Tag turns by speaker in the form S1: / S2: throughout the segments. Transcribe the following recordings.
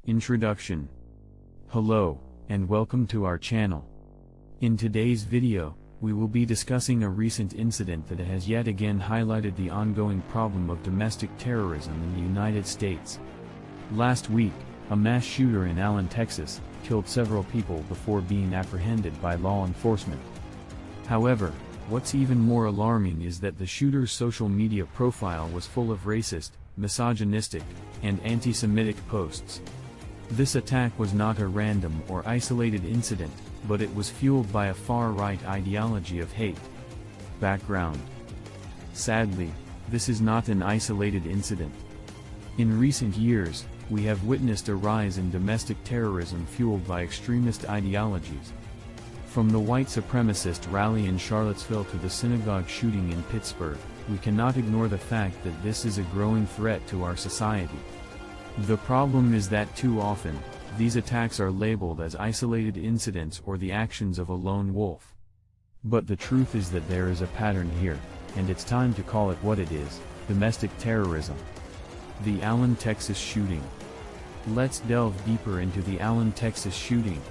S1: Introduction. Hello, and welcome to our channel. In today's video, we will be discussing a recent incident that has yet again highlighted the ongoing problem of domestic terrorism in the United States. Last week, a mass shooter in Allen, Texas, killed several people before being apprehended by law enforcement. However, what's even more alarming is that the shooter's social media profile was full of racist, misogynistic, and anti-Semitic posts. This attack was not a random or isolated incident, but it was fueled by a far-right ideology of hate. Background. Sadly, this is not an isolated incident. In recent years, we have witnessed a rise in domestic terrorism fueled by extremist ideologies. From the white supremacist rally in Charlottesville to the synagogue shooting in Pittsburgh, we cannot ignore the fact that this is a growing threat to our society. The problem is that too often, these attacks are labeled as isolated incidents or the actions of a lone wolf. But the truth is that there is a pattern here, and it's time to call it what it is: domestic terrorism. The Allen, Texas shooting. Let's delve deeper into the Allen, Texas shooting.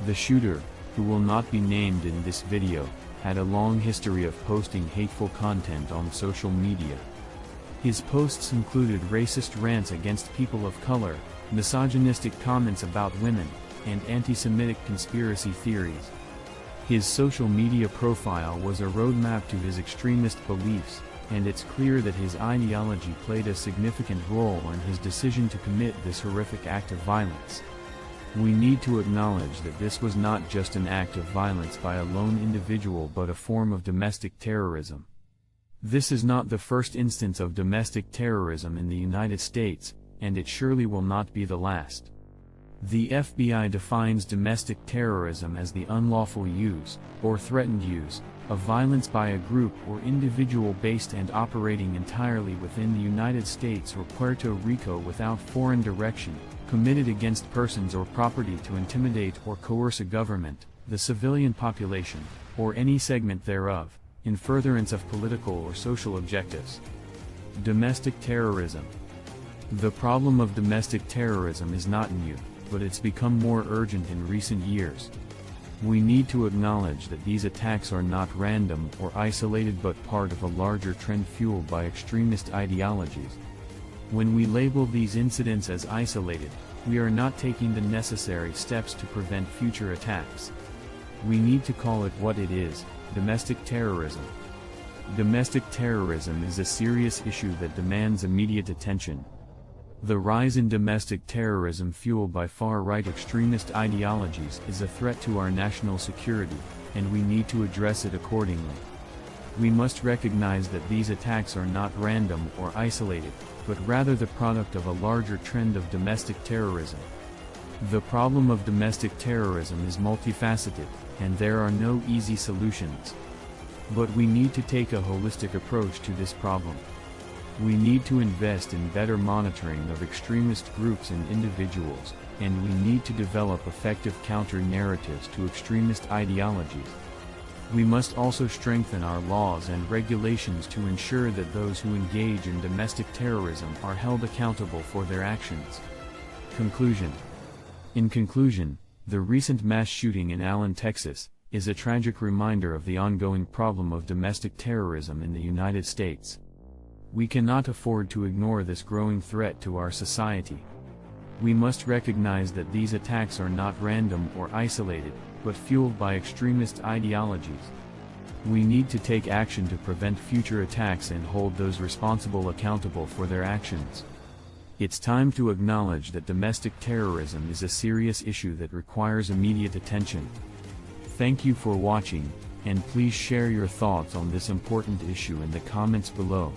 S1: The shooter, who will not be named in this video, had a long history of posting hateful content on social media. His posts included racist rants against people of color, misogynistic comments about women, and anti-Semitic conspiracy theories. His social media profile was a roadmap to his extremist beliefs, and it's clear that his ideology played a significant role in his decision to commit this horrific act of violence. We need to acknowledge that this was not just an act of violence by a lone individual but a form of domestic terrorism. This is not the first instance of domestic terrorism in the United States, and it surely will not be the last. The FBI defines domestic terrorism as the unlawful use, or threatened use, of violence by a group or individual based and operating entirely within the United States or Puerto Rico without foreign direction, committed against persons or property to intimidate or coerce a government, the civilian population, or any segment thereof, in furtherance of political or social objectives. Domestic terrorism. The problem of domestic terrorism is not new, but it's become more urgent in recent years. We need to acknowledge that these attacks are not random or isolated but part of a larger trend fueled by extremist ideologies. When we label these incidents as isolated, we are not taking the necessary steps to prevent future attacks. We need to call it what it is: domestic terrorism. Domestic terrorism is a serious issue that demands immediate attention. The rise in domestic terrorism fueled by far-right extremist ideologies is a threat to our national security, and we need to address it accordingly. We must recognize that these attacks are not random or isolated, but rather the product of a larger trend of domestic terrorism. The problem of domestic terrorism is multifaceted, and there are no easy solutions. But we need to take a holistic approach to this problem. We need to invest in better monitoring of extremist groups and individuals, and we need to develop effective counter-narratives to extremist ideologies. We must also strengthen our laws and regulations to ensure that those who engage in domestic terrorism are held accountable for their actions. Conclusion. In conclusion, the recent mass shooting in Allen, Texas, is a tragic reminder of the ongoing problem of domestic terrorism in the United States. We cannot afford to ignore this growing threat to our society. We must recognize that these attacks are not random or isolated, but fueled by extremist ideologies. We need to take action to prevent future attacks and hold those responsible accountable for their actions. It's time to acknowledge that domestic terrorism is a serious issue that requires immediate attention. Thank you for watching, and please share your thoughts on this important issue in the comments below.